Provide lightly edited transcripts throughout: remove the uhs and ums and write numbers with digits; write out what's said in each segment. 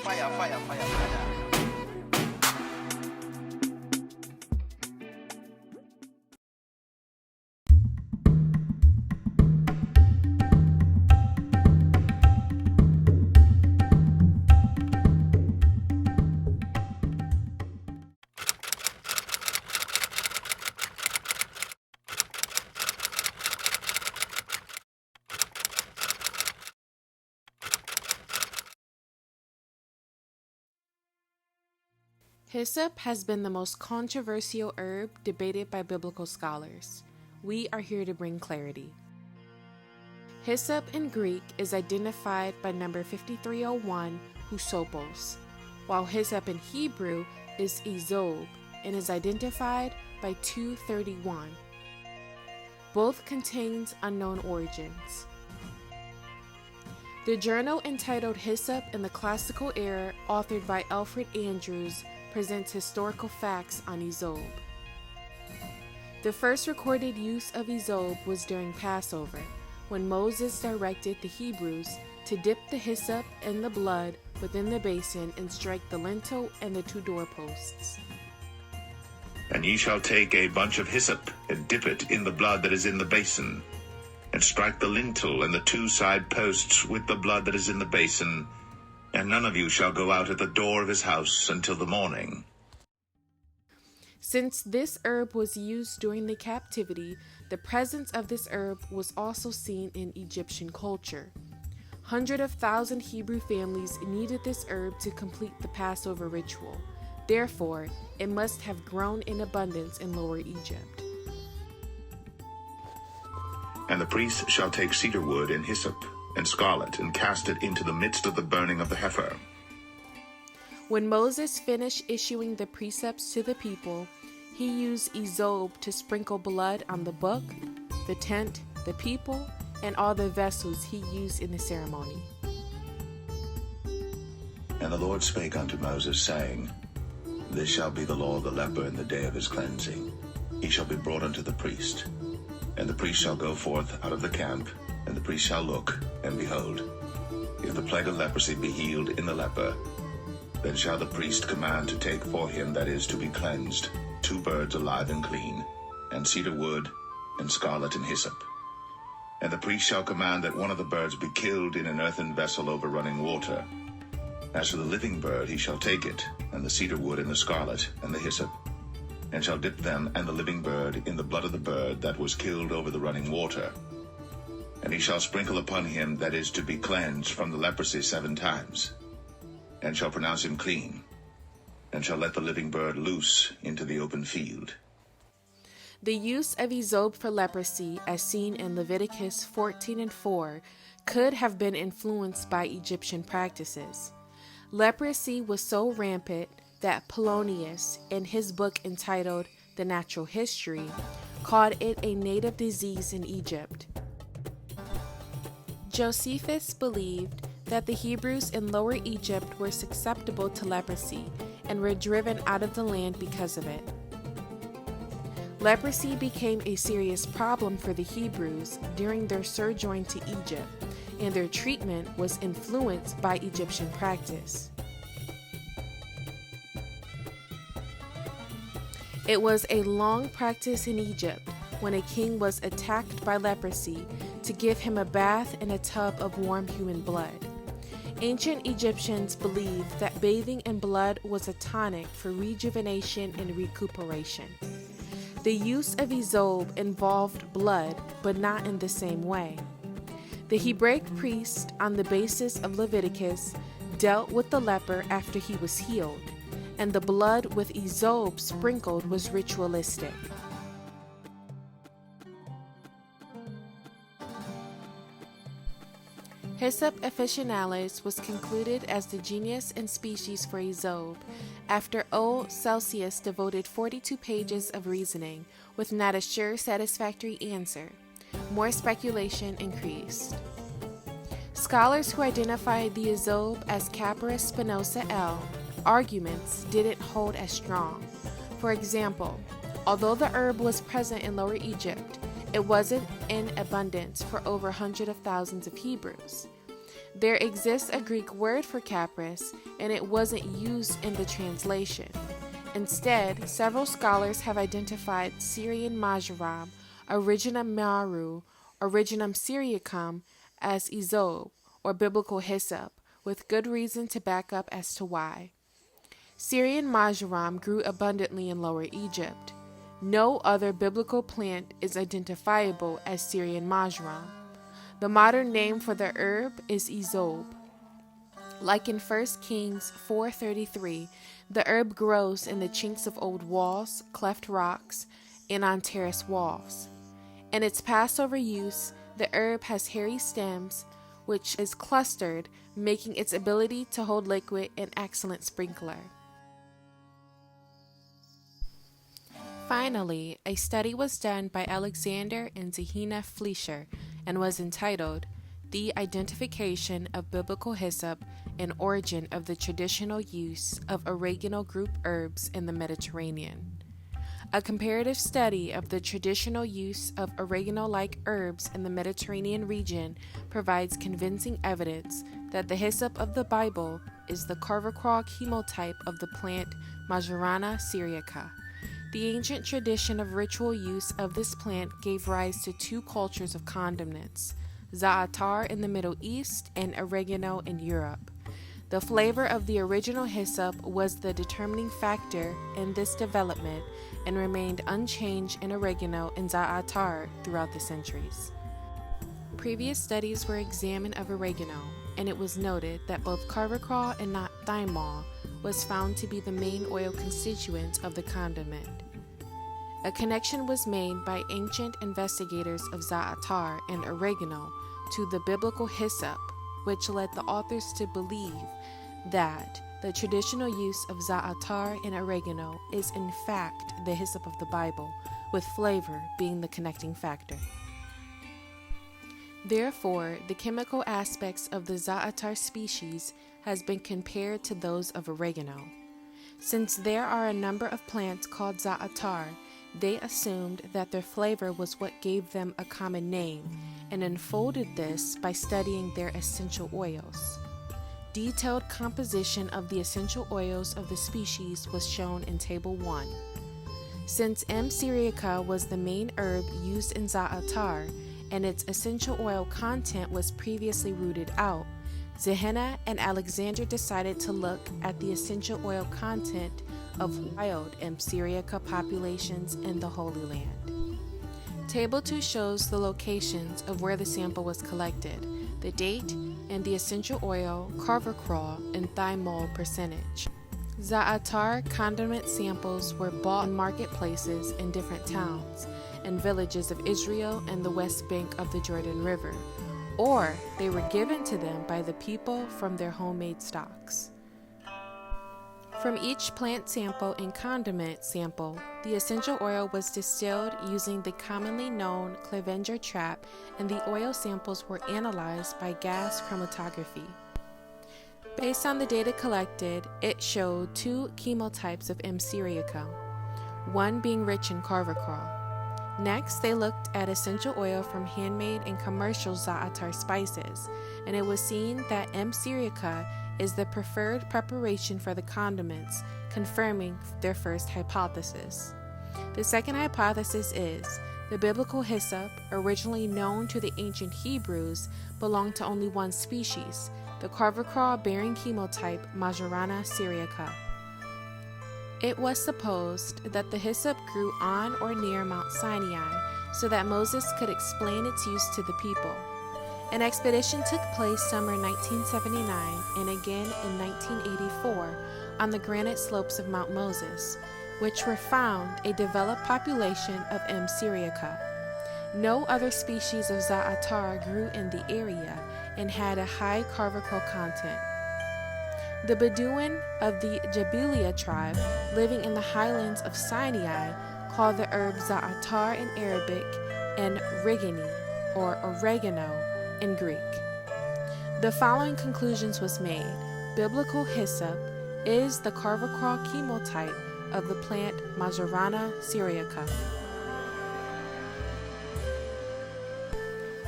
Fire, fire, fire, fire. Hyssop has been the most controversial herb debated by biblical scholars. We are here to bring clarity. Hyssop in Greek is identified by number 5301, husopos, while hyssop in Hebrew is ezob and is identified by 231. Both contains unknown origins. The journal entitled Hyssop in the Classical Era, authored by Alfred Andrews, presents historical facts on ezob. The first recorded use of ezob was during Passover, when Moses directed the Hebrews to dip the hyssop in the blood within the basin and strike the lintel and the two doorposts. And ye shall take a bunch of hyssop, and dip it in the blood that is in the basin, and strike the lintel and the two side posts with the blood that is in the basin, and none of you shall go out at the door of his house until the morning. Since this herb was used during the captivity, the presence of this herb was also seen in Egyptian culture. Hundreds of thousands Hebrew families needed this herb to complete the Passover ritual. Therefore, it must have grown in abundance in Lower Egypt. And the priest shall take cedar wood and hyssop, and scarlet, and cast it into the midst of the burning of the heifer. When Moses finished issuing the precepts to the people, he used ezob to sprinkle blood on the book, the tent, the people, and all the vessels he used in the ceremony. And the Lord spake unto Moses, saying, This shall be the law of the leper in the day of his cleansing. He shall be brought unto the priest. And the priest shall go forth out of the camp, and the priest shall look, and behold, if the plague of leprosy be healed in the leper, then shall the priest command to take for him that is to be cleansed 2 birds alive and clean, and cedar wood, and scarlet and hyssop. And the priest shall command that one of the birds be killed in an earthen vessel over running water. As for the living bird, he shall take it, and the cedar wood, and the scarlet, and the hyssop, and shall dip them and the living bird in the blood of the bird that was killed over the running water. And he shall sprinkle upon him that is to be cleansed from the leprosy 7 times, and shall pronounce him clean, and shall let the living bird loose into the open field. The use of ezob for leprosy, as seen in Leviticus 14:4, could have been influenced by Egyptian practices. Leprosy was so rampant that Polonius, in his book entitled The Natural History, called it a native disease in Egypt. Josephus believed that the Hebrews in Lower Egypt were susceptible to leprosy and were driven out of the land because of it. Leprosy became a serious problem for the Hebrews during their sojourn to Egypt, and their treatment was influenced by Egyptian practice. It was a long practice in Egypt, when a king was attacked by leprosy, to give him a bath in a tub of warm human blood. Ancient Egyptians believed that bathing in blood was a tonic for rejuvenation and recuperation. The use of ezob involved blood, but not in the same way. The Hebraic priest, on the basis of Leviticus, dealt with the leper after he was healed, and the blood with ezob sprinkled was ritualistic. Hyssop officinalis was concluded as the genus and species for ezob after O. Celsius devoted 42 pages of reasoning with not a sure satisfactory answer. More speculation increased. Scholars who identified the ezob as Capra spinosa L. arguments didn't hold as strong. For example, although the herb was present in Lower Egypt, it wasn't in abundance for over hundreds of thousands of Hebrews. There exists a Greek word for capris, and it wasn't used in the translation. Instead, several scholars have identified Syrian marjoram, Originum maru, Originum syriacum, as ezob, or biblical hyssop, with good reason to back up as to why. Syrian marjoram grew abundantly in Lower Egypt. No other biblical plant is identifiable as Syrian marjoram. The modern name for the herb is ezob. Like in 1 Kings 4:33, the herb grows in the chinks of old walls, cleft rocks, and on terrace walls. In its Passover use, the herb has hairy stems, which is clustered, making its ability to hold liquid an excellent sprinkler. Finally, a study was done by Alexander and Zehina Fleischer and was entitled The Identification of Biblical Hyssop and Origin of the Traditional Use of Oregano Group Herbs in the Mediterranean. A comparative study of the traditional use of oregano-like herbs in the Mediterranean region provides convincing evidence that the hyssop of the Bible is the Carvacrol chemotype of the plant Marjoram syriaca. The ancient tradition of ritual use of this plant gave rise to two cultures of condiments, za'atar in the Middle East and oregano in Europe. The flavor of the original hyssop was the determining factor in this development and remained unchanged in oregano and za'atar throughout the centuries. Previous studies were examined of oregano, and it was noted that both carvacrol and not thymol was found to be the main oil constituents of the condiment. A connection was made by ancient investigators of za'atar and oregano to the biblical hyssop, which led the authors to believe that the traditional use of za'atar and oregano is in fact the hyssop of the Bible, with flavor being the connecting factor. Therefore, the chemical aspects of the za'atar species has been compared to those of oregano. Since there are a number of plants called za'atar, they assumed that their flavor was what gave them a common name, and unfolded this by studying their essential oils. Detailed composition of the essential oils of the species was shown in Table 1. Since M. syriaca was the main herb used in za'atar, and its essential oil content was previously rooted out, Zehina and Alexander decided to look at the essential oil content of wild M. syriaca populations in the Holy Land. Table 2 shows the locations of where the sample was collected, the date, and the essential oil, carvacrol, and thymol percentage. Za'atar condiment samples were bought in marketplaces in different towns and villages of Israel and the west bank of the Jordan River, or they were given to them by the people from their homemade stocks. From each plant sample and condiment sample, the essential oil was distilled using the commonly known Clevenger trap, and the oil samples were analyzed by gas chromatography. Based on the data collected, it showed two chemotypes of M. syriaca, one being rich in carvacrol. Next, they looked at essential oil from handmade and commercial za'atar spices, and it was seen that M. syriaca is the preferred preparation for the condiments, confirming their first hypothesis. The second hypothesis is the biblical hyssop, originally known to the ancient Hebrews, belonged to only one species, the carvacrol-bearing chemotype Marjoram syriaca. It was supposed that the hyssop grew on or near Mount Sinai so that Moses could explain its use to the people. An expedition took place summer 1979 and again in 1984 on the granite slopes of Mount Moses, which were found a developed population of M. syriaca. No other species of za'atar grew in the area and had a high carvacrol content. The Bedouin of the Jabilia tribe, living in the highlands of Sinai, called the herb za'atar in Arabic and rigani, or oregano, in Greek. The following conclusions was made. Biblical hyssop is the carvacrol chemotype of the plant Marjoram syriaca.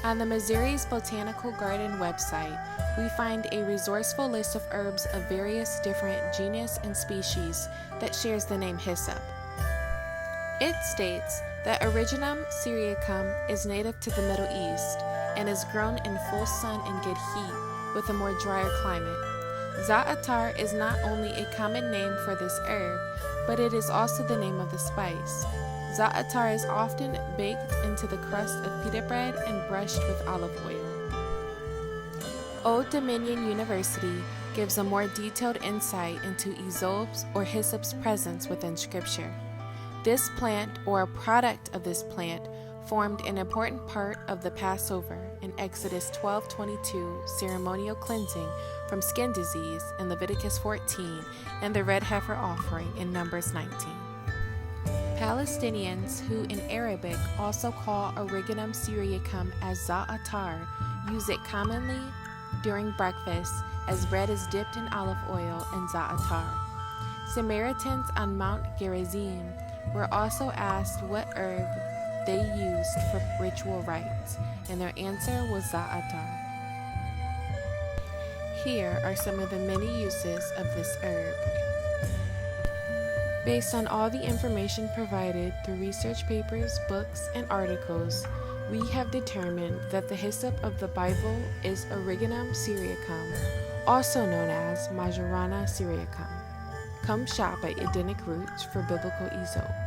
On the Missouri's Botanical Garden website, we find a resourceful list of herbs of various different genus and species that shares the name hyssop. It states that Originum syriacum is native to the Middle East and is grown in full sun and good heat with a more drier climate. Za'atar is not only a common name for this herb, but it is also the name of the spice. Za'atar is often baked into the crust of pita bread and brushed with olive oil. Old Dominion University gives a more detailed insight into ezob's or hyssop's presence within Scripture. This plant, or a product of this plant, formed an important part of the Passover in Exodus 12:22 ceremonial cleansing from skin disease in Leviticus 14 and the red heifer offering in Numbers 19. Palestinians, who in Arabic also call Originum syriacum as za'atar, use it commonly during breakfast as bread is dipped in olive oil and za'atar. Samaritans on Mount Gerizim were also asked what herb they used for ritual rites, and their answer was za'atar. Here are some of the many uses of this herb. Based on all the information provided through research papers, books, and articles, we have determined that the hyssop of the Bible is Originum syriacum, also known as Majorana syriacum. Come shop at Edenic Roots for biblical ezob.